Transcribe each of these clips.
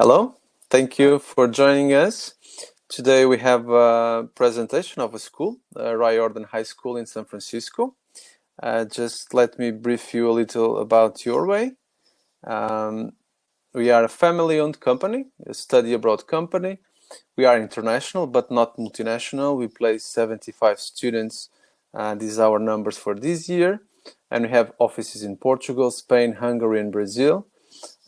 Hello, thank you for joining us. Today we have a presentation of a school, Riordan High School in San Francisco. Just let me brief you a little about Yourway. We are a family-owned company, a study abroad company. We are international, but not multinational. We place 75 students. These are our numbers for this year. And we have offices in Portugal, Spain, Hungary, and Brazil.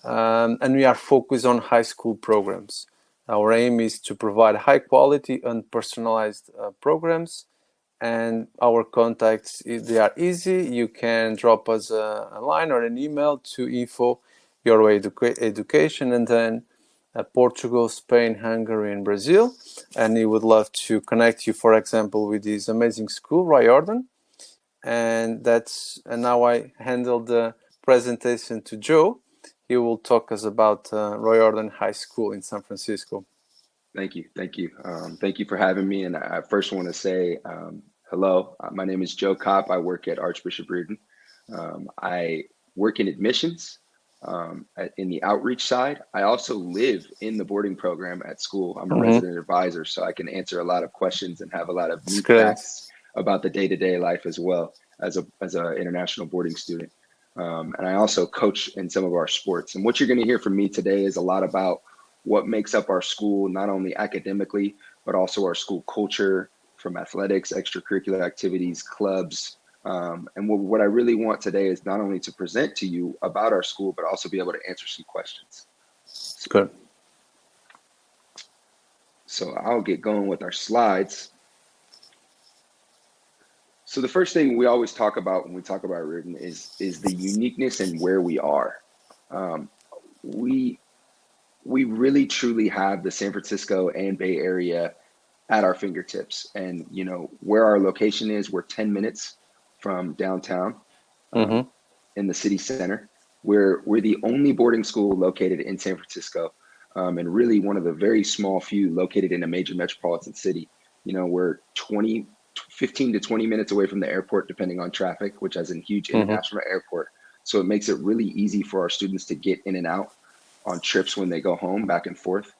And we are focused on high school programs. Our aim is to provide high quality and personalized programs. And our contacts, they are easy. You can drop us a line or an email to info.yourway education, and then Portugal, Spain, Hungary, and Brazil. And we would love to connect you, for example, with this amazing school, Riordan. And now I handle the presentation to Joe. He will talk us about Riordan High School in San Francisco. Thank you. Thank you for having me. And I first want to say hello. My name is Joe Kopp. I work at Archbishop Riordan. I work in admissions in the outreach side. I also live in the boarding program at school. I'm a resident advisor, so I can answer a lot of questions and have a lot of new facts about the day-to-day life as well as an international boarding student. And I also coach in some of our sports. And what you're going to hear from me today is a lot about what makes up our school, not only academically, but also our school culture, from athletics, extracurricular activities, clubs. And what I really want today is not only to present to you about our school, but also be able to answer some questions. Good. So I'll get going with our slides. So the first thing we always talk about when we talk about Riordan is the uniqueness and where we are. We really truly have the San Francisco and Bay Area at our fingertips. And you know where our location is, we're 10 minutes from downtown in the city center. We're the only boarding school located in San Francisco, and really one of the very small few located in a major metropolitan city. You know, we're 15 to 20 minutes away from the airport, depending on traffic, which has a huge international airport. So it makes it really easy for our students to get in and out on trips when they go home, back and forth.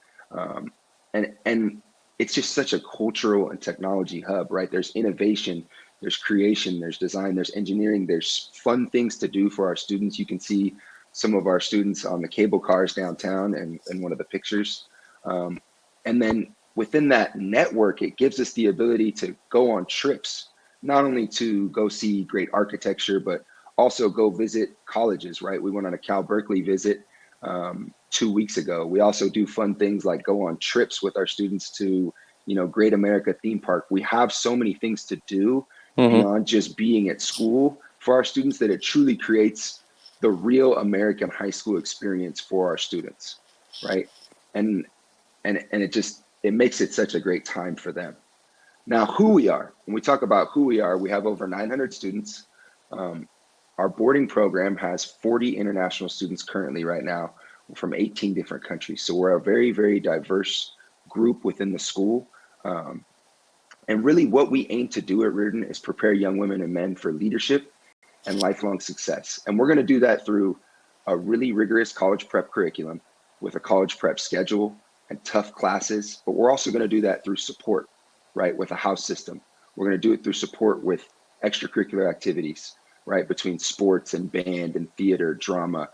And it's just such a cultural and technology hub, right? There's innovation, there's creation, there's design, there's engineering, there's fun things to do for our students. You can see some of our students on the cable cars downtown and in one of the pictures. And then within that network, it gives us the ability to go on trips, not only to go see great architecture, but also go visit colleges, right? We went on a Cal Berkeley visit 2 weeks ago. We also do fun things like go on trips with our students to, you know, Great America theme park. We have so many things to do beyond just being at school for our students that it truly creates the real American high school experience for our students, right? And it makes it such a great time for them. Now, who we are, when we talk about who we are, we have over 900 students. Our boarding program has 40 international students currently right now from 18 different countries. So we're a very, very diverse group within the school. And really what we aim to do at Riordan is prepare young women and men for leadership and lifelong success. And we're going to do that through a really rigorous college prep curriculum with a college prep schedule and tough classes, but we're also going to do that through support, right? With a house system. We're going to do it through support with extracurricular activities, right? Between sports and band and theater, drama,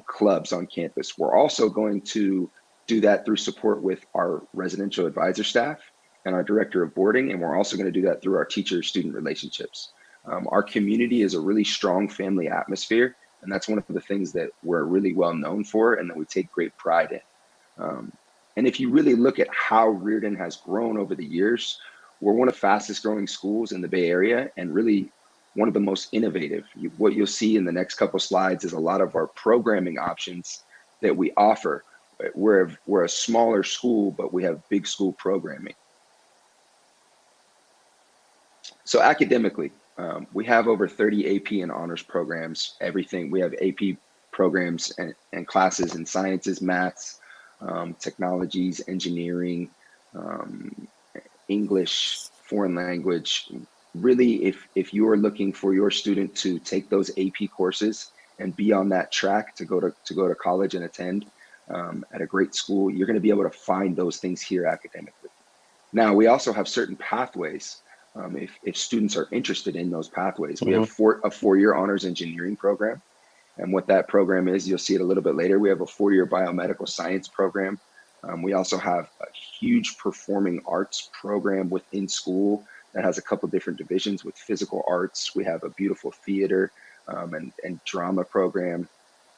clubs on campus. We're also going to do that through support with our residential advisor staff and our director of boarding. And we're also going to do that through our teacher-student relationships. Our community is a really strong family atmosphere. And that's one of the things that we're really well known for and that we take great pride in. And if you really look at how Riordan has grown over the years, we're one of the fastest growing schools in the Bay Area and really one of the most innovative. What you'll see in the next couple slides is a lot of our programming options that we offer. We're a smaller school, but we have big school programming. So academically, we have over 30 AP and honors programs, everything. We have AP programs and classes in sciences, maths, technologies, engineering, English, foreign language. Really, if you are looking for your student to take those AP courses and be on that track to go to college and attend, at a great school, you're going to be able to find those things here academically. Now, we also have certain pathways. If students are interested in those pathways, we have a four-year honors engineering program. And what that program is, you'll see it a little bit later. We have a four-year biomedical science program. We also have a huge performing arts program within school that has a couple different divisions with physical arts. We have a beautiful theater and drama program.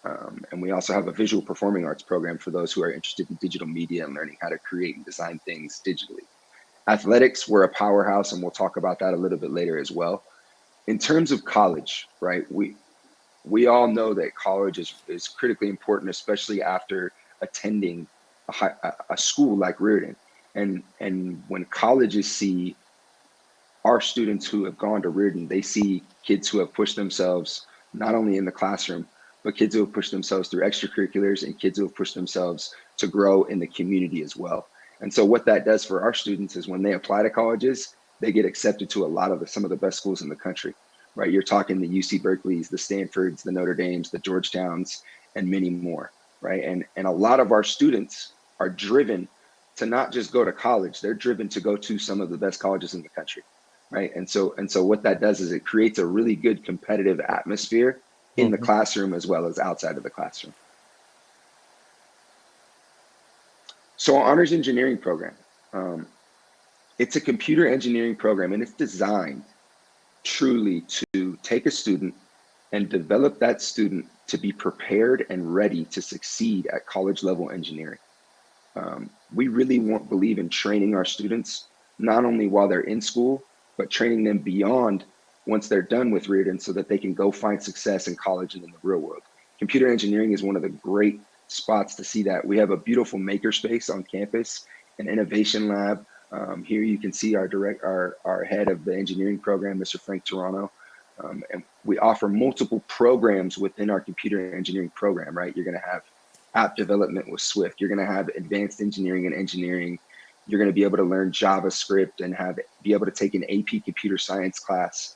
And we also have a visual performing arts program for those who are interested in digital media and learning how to create and design things digitally. Athletics, we're a powerhouse, and we'll talk about that a little bit later as well. In terms of college, right, we all know that college is critically important, especially after attending a school like Riordan. And when colleges see our students who have gone to Riordan, they see kids who have pushed themselves not only in the classroom, but kids who have pushed themselves through extracurriculars and kids who have pushed themselves to grow in the community as well. And so what that does for our students is when they apply to colleges, they get accepted to some of the best schools in the country, right? You're talking the UC Berkeleys, the Stanfords, the Notre Dames, the Georgetowns, and many more, right? And a lot of our students are driven to not just go to college, they're driven to go to some of the best colleges in the country, right? And so what that does is it creates a really good competitive atmosphere in the classroom as well as outside of the classroom. So our honors engineering program, it's a computer engineering program, and it's designed truly to take a student and develop that student to be prepared and ready to succeed at college level engineering. We really believe in training our students, not only while they're in school, but training them beyond once they're done with Riordan so that they can go find success in college and in the real world. Computer engineering is one of the great spots to see that. We have a beautiful makerspace on campus, an innovation lab. Here you can see our head of the engineering program, Mr. Frank Toronto. And we offer multiple programs within our computer engineering program, right? You're going to have app development with Swift. You're going to have advanced engineering and engineering. You're going to be able to learn JavaScript and be able to take an AP computer science class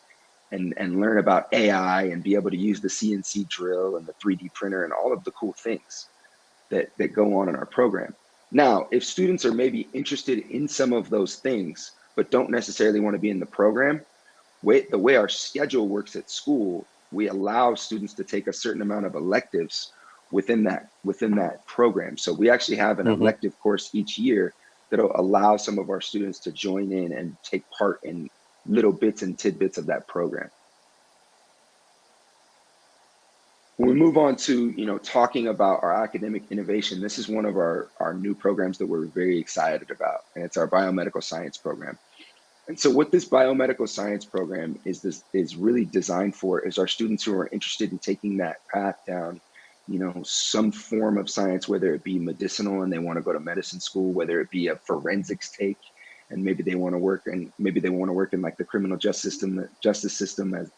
and learn about AI and be able to use the CNC drill and the 3D printer and all of the cool things that go on in our program. Now, if students are maybe interested in some of those things, but don't necessarily want to be in the program, the way our schedule works at school, we allow students to take a certain amount of electives within that program. So we actually have an elective course each year that'll allow some of our students to join in and take part in little bits and tidbits of that program. When we move on to talking about our academic innovation, this is one of our new programs that we're very excited about, and it's our biomedical science program. And so what this biomedical science program is really designed for is our students who are interested in taking that path down, some form of science, whether it be medicinal and they want to go to medicine school, whether it be a forensics take, and maybe they want to work in like the criminal justice system as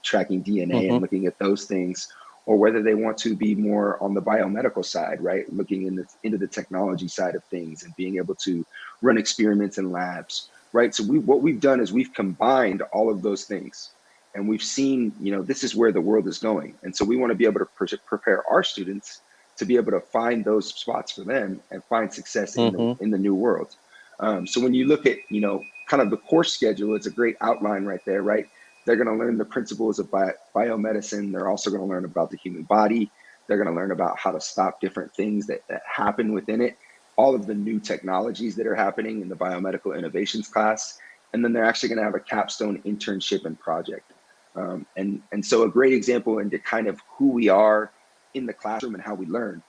tracking DNA and looking at those things, or whether they want to be more on the biomedical side, right? Looking into the technology side of things and being able to run experiments in labs, right? So what we've done is we've combined all of those things, and we've seen, this is where the world is going. And so we want to be able to prepare our students to be able to find those spots for them and find success in the new world. So when you look at, kind of the course schedule, it's a great outline right there, right? They're going to learn the principles of biomedicine. They're also going to learn about the human body. They're going to learn about how to stop different things that happen within it, all of the new technologies that are happening in the biomedical innovations class. And then they're actually going to have a capstone internship and project. And so a great example into kind of who we are in the classroom and how we learn.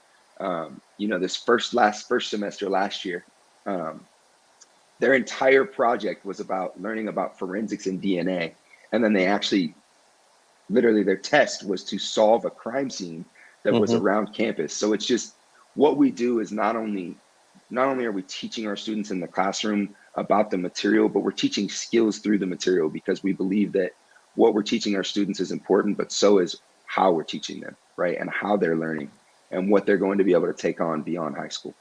This first semester last year, their entire project was about learning about forensics and DNA. And then they actually, literally their test was to solve a crime scene that was around campus. So it's just, what we do is not only are we teaching our students in the classroom about the material, but we're teaching skills through the material, because we believe that what we're teaching our students is important, but so is how we're teaching them, right? And how they're learning and what they're going to be able to take on beyond high school.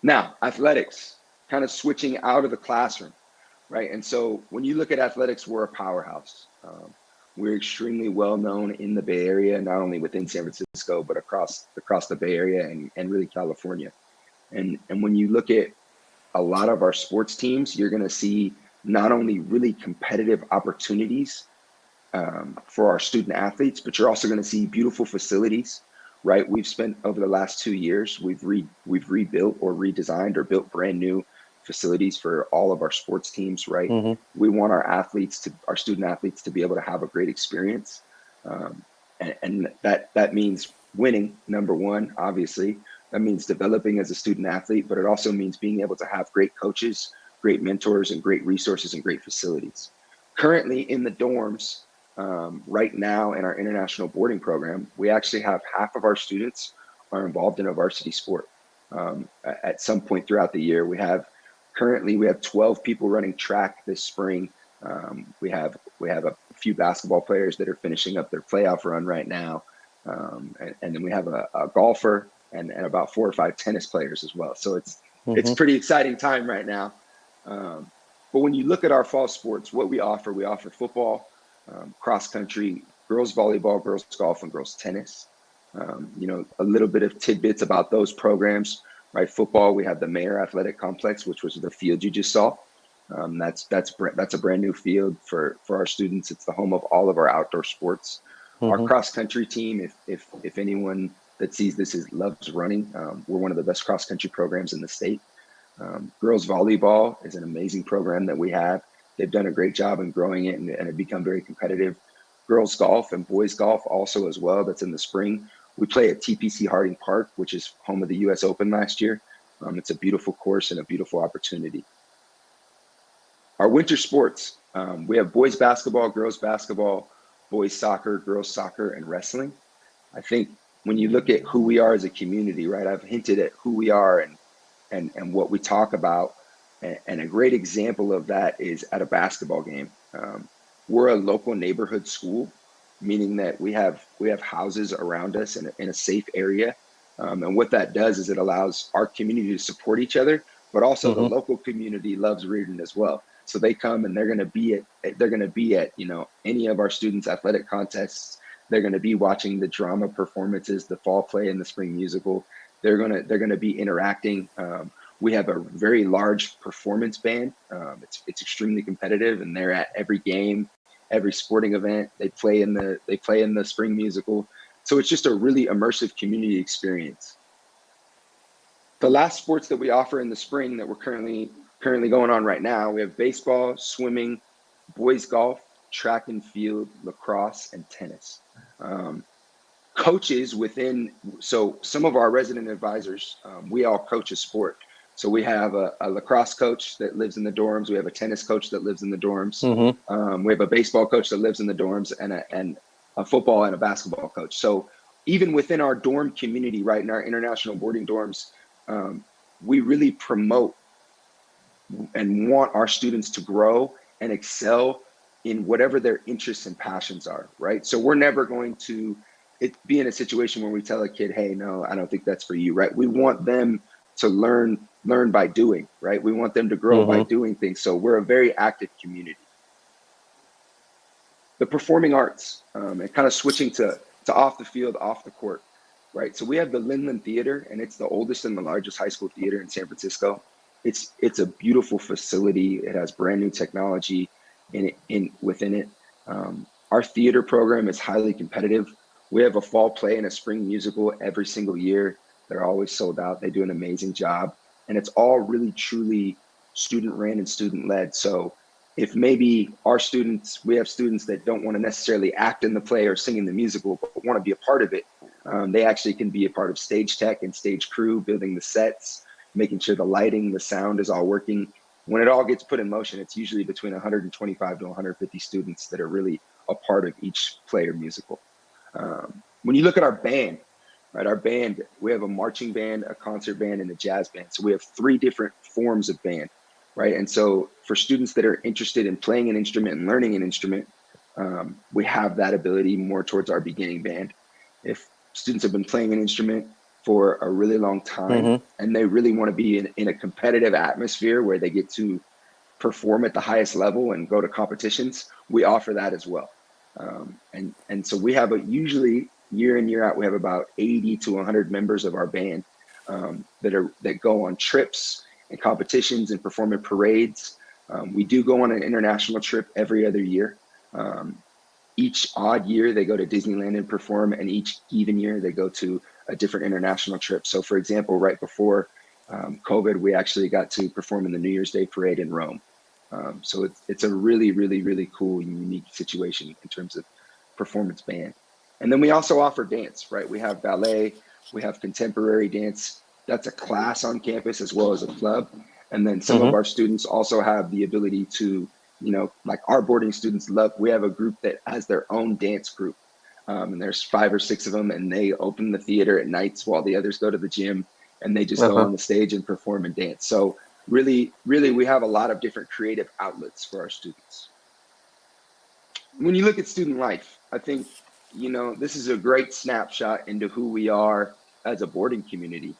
Now, athletics, kind of switching out of the classroom, right? And so when you look at athletics, we're a powerhouse. We're extremely well known in the Bay Area, not only within San Francisco, but across the Bay Area and really California. And when you look at a lot of our sports teams, you're going to see not only really competitive opportunities for our student athletes, but you're also going to see beautiful facilities, right? We've spent over the last 2 years, we've rebuilt or redesigned or built brand new facilities for all of our sports teams, right? We want our student athletes to be able to have a great experience. And that means winning, number one, obviously. That means developing as a student athlete, but it also means being able to have great coaches, great mentors, and great resources and great facilities. Currently in the dorms, right now in our international boarding program, we actually have half of our students are involved in a varsity sport. At some point throughout the year, we have 12 people running track this spring. We have a few basketball players that are finishing up their playoff run right now. And then we have a golfer and about 4 or 5 tennis players as well. So it's pretty exciting time right now. But when you look at our fall sports, what we offer football, cross country, girls volleyball, girls golf, and girls tennis. A little bit of tidbits about those programs, right? Football, we have the Mayer Athletic Complex, which was the field you just saw. That's a brand new field for our students. It's the home of all of our outdoor sports. Our cross country team, if anyone that sees this loves running, we're one of the best cross country programs in the state. Girls volleyball is an amazing program that we have. They've done a great job in growing it and have become very competitive. Girls golf and boys golf also as well. That's in the spring. We play at TPC Harding Park, which is home of the US Open last year. It's a beautiful course and a beautiful opportunity. Our winter sports, we have boys basketball, boys soccer, girls soccer, and wrestling. I think when you look at who we are as a community, right, I've hinted at who we are and what we talk about. And a great example of that is at a basketball game. We're a local neighborhood school, meaning that we have houses around us in a safe area. And what that does is it allows our community to support each other, but also the local community loves Riordan as well. So they come and they're going to be at any of our students' athletic contests. They're going to be watching the drama performances, the fall play and the spring musical. They're going to be interacting. We have a very large performance band. It's extremely competitive, and they're at every game, every sporting event. They play in the spring musical. So it's just a really immersive community experience. The last sports that we offer in the spring that we're currently going on right now, we have baseball, swimming, boys golf, track and field, lacrosse, and tennis. Coaches so some of our resident advisors, we all coach a sport. So we have a lacrosse coach that lives in the dorms. We have a tennis coach that lives in the dorms. We have a baseball coach that lives in the dorms, and a football and a basketball coach. So even within our dorm community, right, in our international boarding dorms, we really promote and want our students to grow and excel in whatever their interests and passions are, right? So we're never going to be in a situation where we tell a kid, hey, no, I don't think that's for you, right? We want them to learn by doing, right? We want them to grow by doing things. So we're a very active community. The performing arts, and kind of switching to off the field, off the court, right? So we have the Linland Theater, and it's the oldest and the largest high school theater in San Francisco. It's a beautiful facility. It has brand new technology within it. Our theater program is highly competitive. We have a fall play and a spring musical every single year. They're always sold out. They do an amazing job. And it's all really, truly student ran and student led. So if maybe we have students that don't want to necessarily act in the play or sing in the musical, but want to be a part of it, they actually can be a part of stage tech and stage crew, building the sets, making sure the lighting, the sound is all working. When it all gets put in motion, it's usually between 125 to 150 students that are really a part of each play or musical. When you look at our band, right, we have a marching band, a concert band, and a jazz band. So we have 3 different forms of band, right? And so for students that are interested in playing an instrument and learning an instrument, we have that ability more towards our beginning band. If students have been playing an instrument for a really long time and they really want to be in a competitive atmosphere where they get to perform at the highest level and go to competitions, we offer that as well. And so we have usually year in, year out, we have about 80 to 100 members of our band that go on trips and competitions and perform in parades. We do go on an international trip every other year. Each odd year they go to Disneyland and perform, and each even year they go to a different international trip. So for example, right before COVID, we actually got to perform in the New Year's Day parade in Rome. So it's a really, really, really cool and unique situation in terms of performance band. And then we also offer dance, right? We have ballet, we have contemporary dance. That's a class on campus as well as a club. And then some of our students also have the ability to, like our boarding students we have a group that has their own dance group. And there's 5 or 6 of them, and they open the theater at nights while the others go to the gym, and they just go on the stage and perform and dance. So really, really, we have a lot of different creative outlets for our students. When you look at student life, I think, this is a great snapshot into who we are as a boarding community.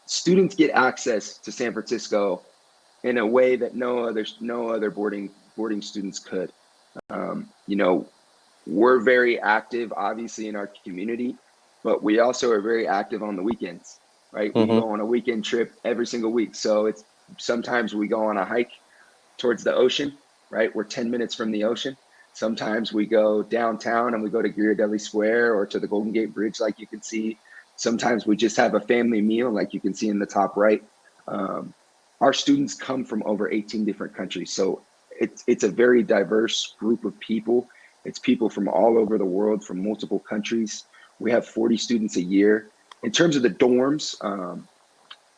Students get access to San Francisco in a way that no other boarding students could. We're very active, obviously, in our community, but we also are very active on the weekends, right? We go on a weekend trip every single week. So sometimes we go on a hike towards the ocean, right? We're 10 minutes from the ocean. Sometimes we go downtown and we go to Ghirardelli Square or to the Golden Gate Bridge, like you can see. Sometimes we just have a family meal, like you can see in the top right. Our students come from over 18 different countries. So it's a very diverse group of people. It's people from all over the world, from multiple countries. We have 40 students a year. In terms of the dorms,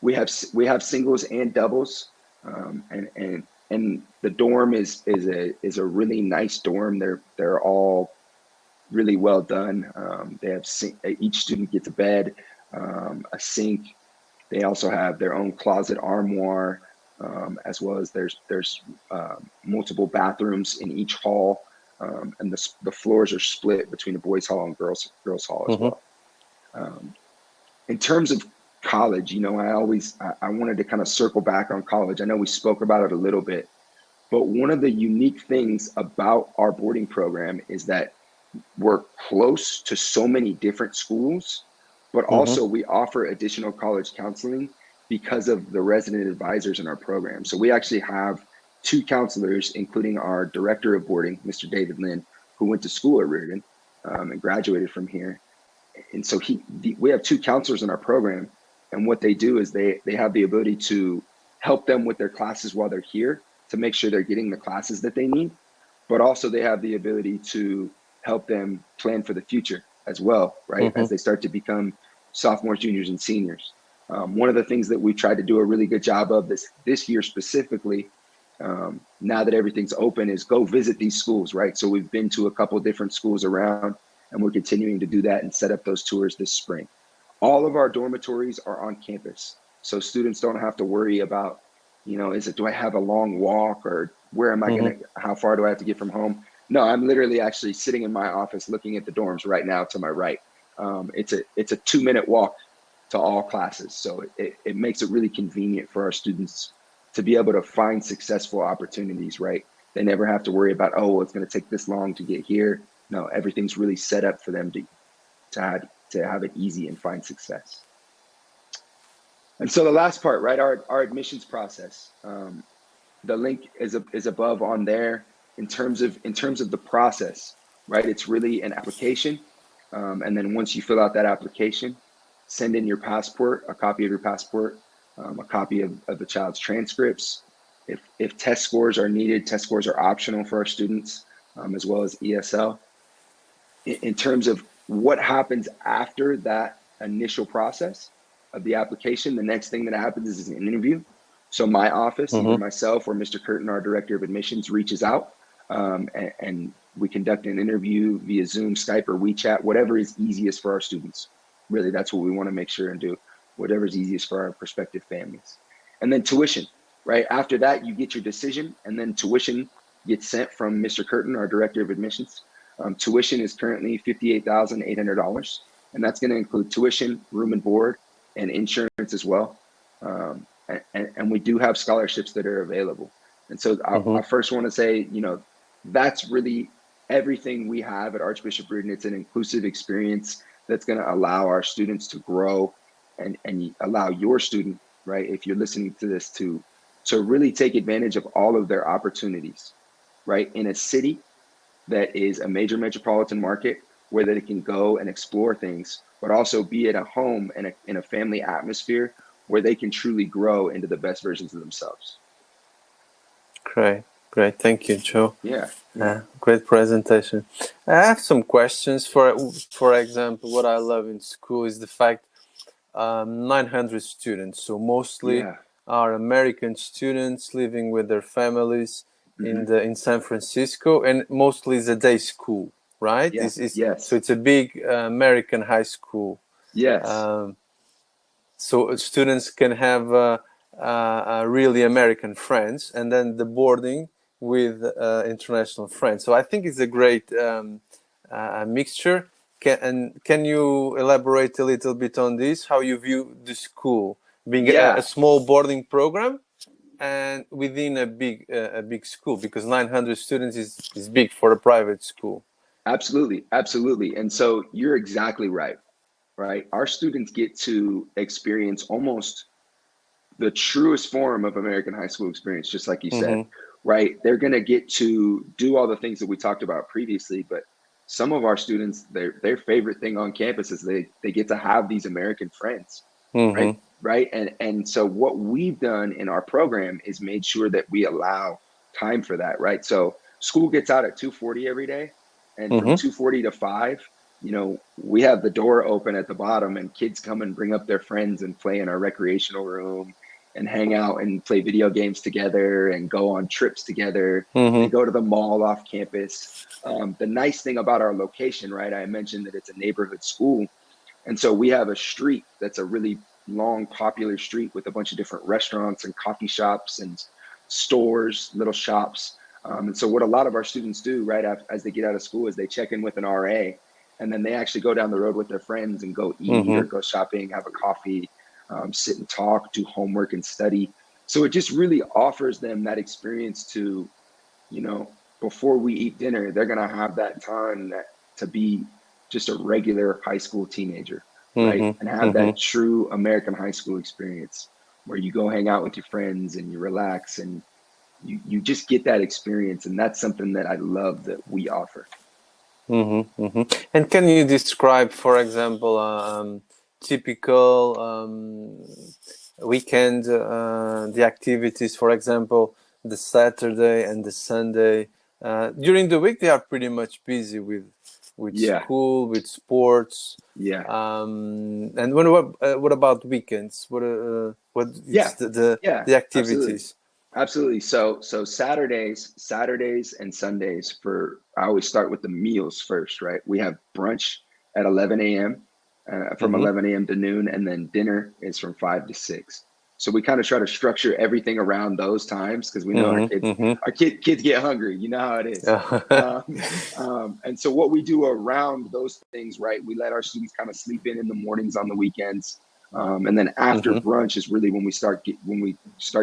we have singles and doubles, and the dorm is a really nice dorm. They're all really well done. They have each student gets a bed, a sink. They also have their own closet armoire, as well as there's multiple bathrooms in each hall, and the floors are split between a boys' hall and girls' hall as well. In terms of college, I wanted to kind of circle back on college. I know we spoke about it a little bit, but one of the unique things about our boarding program is that we're close to so many different schools, but also we offer additional college counseling because of the resident advisors in our program. So we actually have 2 counselors, including our director of boarding, Mr. David Lynn, who went to school at Riordan and graduated from here. And so we have 2 counselors in our program, and what they do is they have the ability to help them with their classes while they're here to make sure they're getting the classes that they need, but also they have the ability to help them plan for the future as well, right? As they start to become sophomores, juniors, and seniors. One of the things that we tried to do a really good job of this year specifically, now that everything's open, is go visit these schools, right? So we've been to a couple different schools around, and we're continuing to do that and set up those tours this spring. All of our dormitories are on campus, so students don't have to worry about, do I have a long walk, or where am I how far do I have to get from home? No, I'm literally actually sitting in my office looking at the dorms right now to my right. It's a 2-minute walk to all classes. So it makes it really convenient for our students to be able to find successful opportunities, right? They never have to worry about, it's going to take this long to get here. No, everything's really set up for them to have it easy and find success. And so the last part, right, our admissions process. The link is above on there. In terms of the process, right? It's really an application. And then once you fill out that application, send in your passport, a copy of your passport, a copy of the child's transcripts. If test scores are needed, test scores are optional for our students, as well as ESL. In terms of what happens after that initial process of the application, the next thing that happens is an interview. So my office, either myself or Mr. Curtin, our director of admissions, reaches out, and we conduct an interview via Zoom, Skype, or WeChat, whatever is easiest for our students. Really, that's what we want to make sure and do, whatever is easiest for our prospective families. And then tuition, right? After that, you get your decision, and then tuition gets sent from Mr. Curtin, our director of admissions. Tuition is currently $58,800, and that's going to include tuition, room and board, and insurance as well. And we do have scholarships that are available. And so I first want to say, that's really everything we have at Archbishop Riordan. It's an inclusive experience that's going to allow our students to grow and allow your student, right, if you're listening to this, to really take advantage of all of their opportunities, right, in a city that is a major metropolitan market where they can go and explore things, but also be at a home and in a family atmosphere where they can truly grow into the best versions of themselves. Great. Thank you, Joe. Yeah. Great presentation. I have some questions. For example, what I love in school is the fact 900 students, so mostly are American students living with their families in San Francisco, and mostly it's a day school, right? Yes. So it's a big American high school. Yes. So students can have really American friends, and then the boarding with international friends. So I think it's a great mixture. Can you elaborate a little bit on this? How you view the school being a small boarding program and within a big school, because 900 students is big for a private school. Absolutely. And so you're exactly right. Our students get to experience almost the truest form of American high school experience, just like you said, right? They're going to get to do all the things that we talked about previously, but some of our students, their favorite thing on campus is they get to have these American friends, right? And so what we've done in our program is made sure that we allow time for that, right? So school gets out at 2:40 every day, and from 2:40 to 5, we have the door open at the bottom, and kids come and bring up their friends and play in our recreational room and hang out and play video games together and go on trips together. They go to the mall off campus. The nice thing about our location, right, I mentioned that it's a neighborhood school. And so we have a street that's a really long, popular street with a bunch of different restaurants and coffee shops and stores, little shops. And so what a lot of our students do right as they get out of school is they check in with an RA, and then they actually go down the road with their friends and go eat or go shopping, have a coffee, sit and talk, do homework and study. So it just really offers them that experience to, before we eat dinner, they're going to have that time to be just a regular high school teenager, right? And have that true American high school experience where you go hang out with your friends and you relax and you just get that experience. And that's something that I love that we offer. And can you describe, for example, typical weekend, the activities, for example, the Saturday and the Sunday? During the week, they are pretty much busy with school, with sports. And what about weekends? The activities? Absolutely. So Saturdays and Sundays I always start with the meals first, right? We have brunch at 11 a.m. From 11 a.m. to noon, and then dinner is from 5 to 6. So we kind of try to structure everything around those times because we know our kids get hungry. You know how it is. And so what we do around those things, right? We let our students kind of sleep in the mornings on the weekends, and then after brunch is really when we start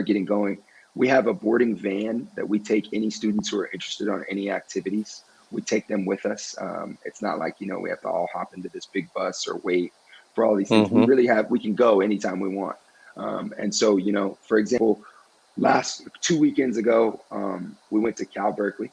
getting going. We have a boarding van that we take any students who are interested on any activities. We take them with us. It's not like, we have to all hop into this big bus or wait for all these things. We can go anytime we want. And so, for example, last 2 weekends ago, we went to Cal Berkeley,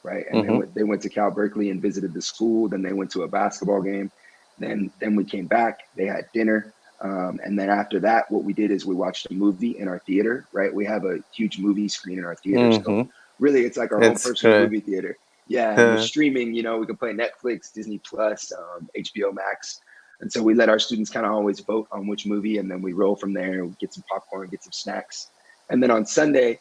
right? And they went to Cal Berkeley and visited the school. Then they went to a basketball game. Then we came back, they had dinner. And then after that, what we did is we watched a movie in our theater, right? We have a huge movie screen in our theater. So really, it's like our own personal movie theater. Yeah, and we're streaming, we can play Netflix, Disney Plus, HBO Max. And so we let our students kind of always vote on which movie, and then we roll from there, we get some popcorn, get some snacks. And then on Sunday,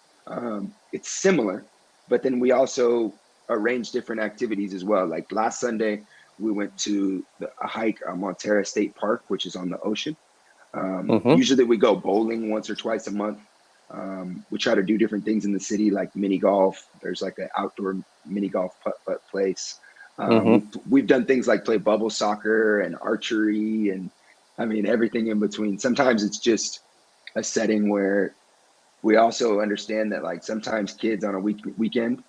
it's similar, but then we also arrange different activities as well. Like last Sunday, we went to a hike on Montera State Park, which is on the ocean. Usually we go bowling once or twice a month. We try to do different things in the city, like mini golf. There's like an outdoor mini golf putt place. We've done things like play bubble soccer and archery, and everything in between. Sometimes it's just a setting where we also understand that like sometimes kids on a weekend,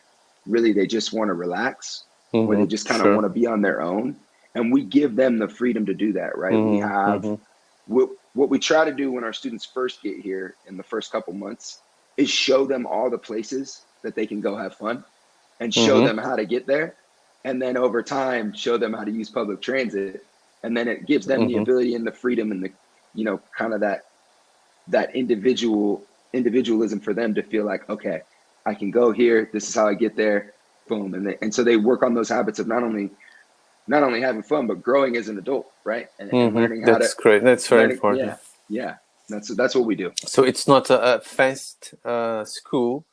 really they just want to relax, or they just kind of want to be on their own. And we give them the freedom to do that, right? We have what we try to do when our students first get here in the first couple months is show them all the places that they can go have fun and show them how to get there. And then over time, show them how to use public transit. And then it gives them the ability and the freedom and the, you know, kind of that individualism for them to feel like, okay, I can go here. This is how I get there. Boom. And so they work on those habits of not only having fun, but growing as an adult, right? And learning how That's great. That's very important. Yeah. That's what we do. So it's not a fenced school.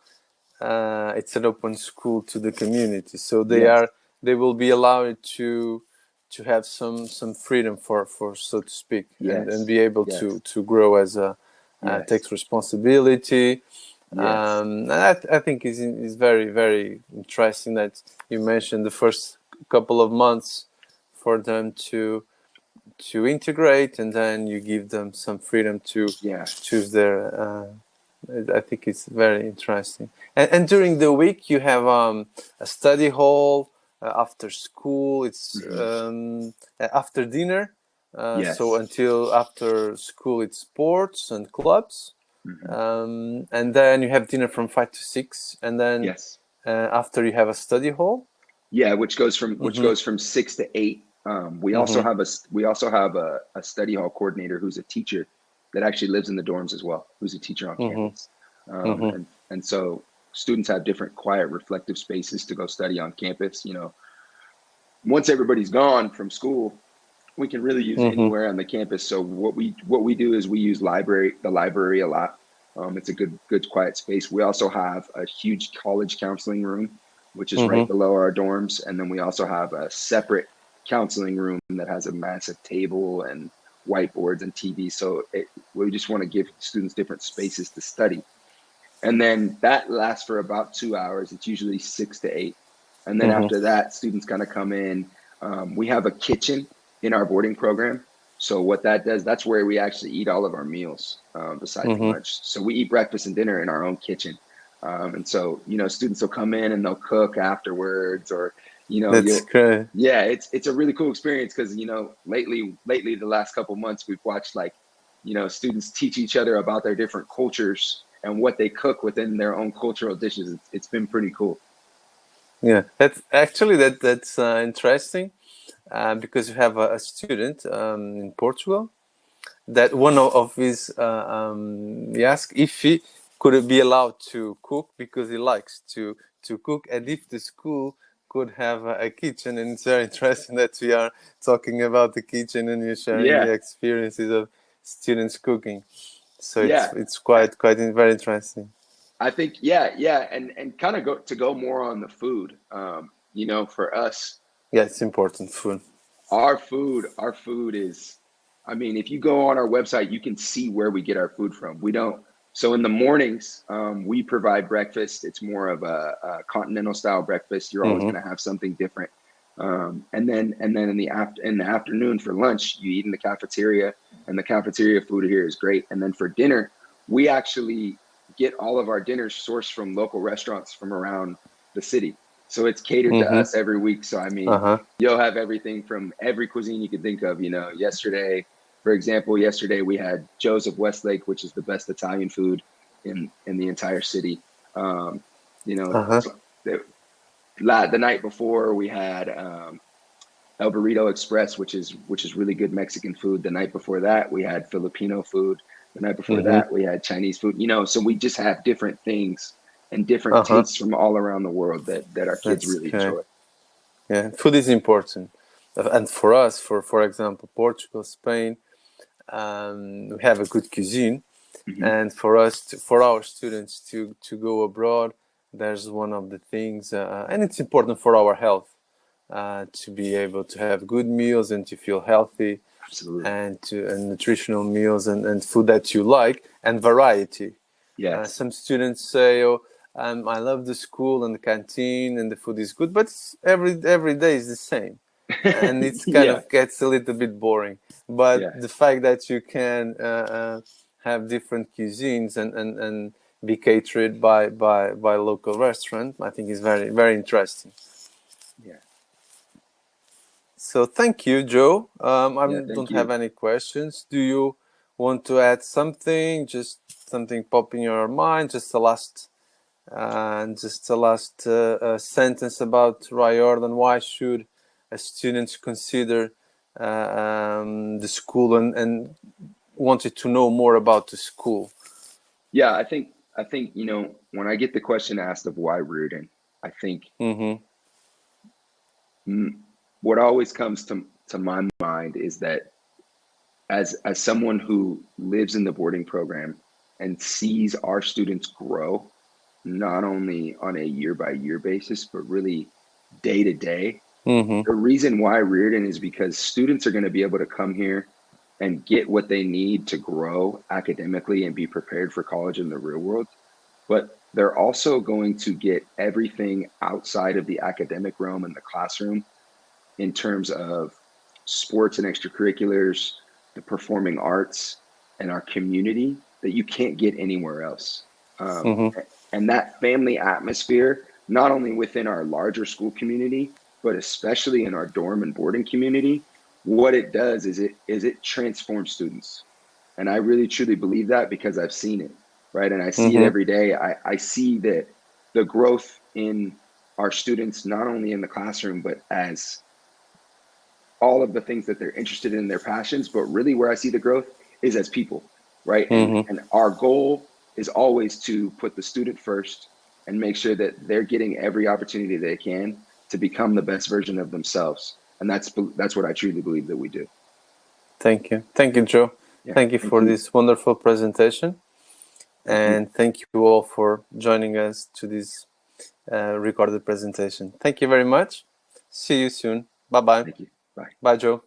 It's an open school to the community. So they will be allowed to have some freedom for so to speak, and be able to grow as a takes responsibility. I think is very, very interesting that you mentioned the first couple of months for them to integrate, and then you give them some freedom to choose their I think it's very interesting. And during the week you have a study hall after school. It's after dinner. So until after school it's sports and clubs. And then you have dinner from 5 to 6, and then after you have a study hall. Which goes from 6 to 8. We also have a study hall coordinator who's a teacher that actually lives in the dorms as well, who's a teacher on campus. And so students have different quiet, reflective spaces to go study on campus. You know, once everybody's gone from school, we can really use anywhere on the campus. So what we do is we use the library a lot. It's a good quiet space. We also have a huge college counseling room, which is right below our dorms. And then we also have a separate counseling room that has a massive table and whiteboards and TV. So we just want to give students different spaces to study. And then that lasts for about 2 hours. It's usually 6 to 8. And then after that, students kind of come in. We have a kitchen in our boarding program. So what that does, that's where we actually eat all of our meals besides lunch. So we eat breakfast and dinner in our own kitchen. And so, you know, students will come in and they'll cook afterwards, or, you know, that's great. Yeah, it's a really cool experience because, you know, lately, the last couple months, we've watched, like, you know, students teach each other about their different cultures and what they cook within their own cultural dishes. It's been pretty cool. Yeah, that's actually that's interesting because you have a student in Portugal that one of his he asked if he could be allowed to cook because he likes to cook, and if the school could have a kitchen. And it's very interesting that we are talking about the kitchen and you're sharing the experiences of students cooking. So it's quite very interesting. I think and kind of go more on the food. You know, for us, it's important. Food. Our food is, I mean, if you go on our website, you can see where we get our food from. We don't. So in the mornings, we provide breakfast. It's more of a continental style breakfast. You're always going to have something different. And then in the afternoon for lunch, you eat in the cafeteria, and the cafeteria food here is great. And then for dinner, we actually get all of our dinners sourced from local restaurants from around the city. So it's catered to us every week. So, I mean, you'll have everything from every cuisine you could think of. You know, for example, we had Joe's of Westlake, which is the best Italian food in the entire city. You know, the night before we had El Burrito Express, which is really good Mexican food. The night before that, we had Filipino food. The night before that, we had Chinese food. You know, so we just have different things and different tastes from all around the world that our kids really enjoy. Yeah, food is important. And for us, for example, Portugal, Spain, we have a good cuisine. And for our students to go abroad, there's one of the things, and it's important for our health to be able to have good meals and to feel healthy. Absolutely. And nutritional meals and food that you like, and variety. Some students say, I love the school and the canteen and the food is good, but every day is the same. And it's kind of gets a little bit boring. But the fact that you can have different cuisines and be catered by local restaurant. I think is very, very interesting. Yeah. So thank you, Joe. I thank don't you. have any questions. Do you want to add something? Just something pop in your mind? Just a last sentence about Riordan. Why should students consider the school and wanted to know more about the school? Yeah, I think when I get the question asked of why Riordan, I think what always comes to my mind is that as someone who lives in the boarding program and sees our students grow, not only on a year-by-year basis, but really day to day. The reason why Riordan is because students are going to be able to come here and get what they need to grow academically and be prepared for college in the real world. But they're also going to get everything outside of the academic realm in the classroom in terms of sports and extracurriculars, the performing arts, and our community that you can't get anywhere else. And that family atmosphere, not only within our larger school community, but especially in our dorm and boarding community, what it does is it transforms students. And I really truly believe that because I've seen it, right? And I see it every day. I see that the growth in our students, not only in the classroom, but as all of the things that they're interested in, their passions, but really where I see the growth is as people, right? And our goal is always to put the student first and make sure that they're getting every opportunity they can to become the best version of themselves. And that's what I truly believe that we do. Thank you, Joe. Yeah, thank you for this wonderful presentation. And thank you all for joining us to this recorded presentation. Thank you very much. See you soon. Bye-bye. Thank you. Bye. Bye, Joe.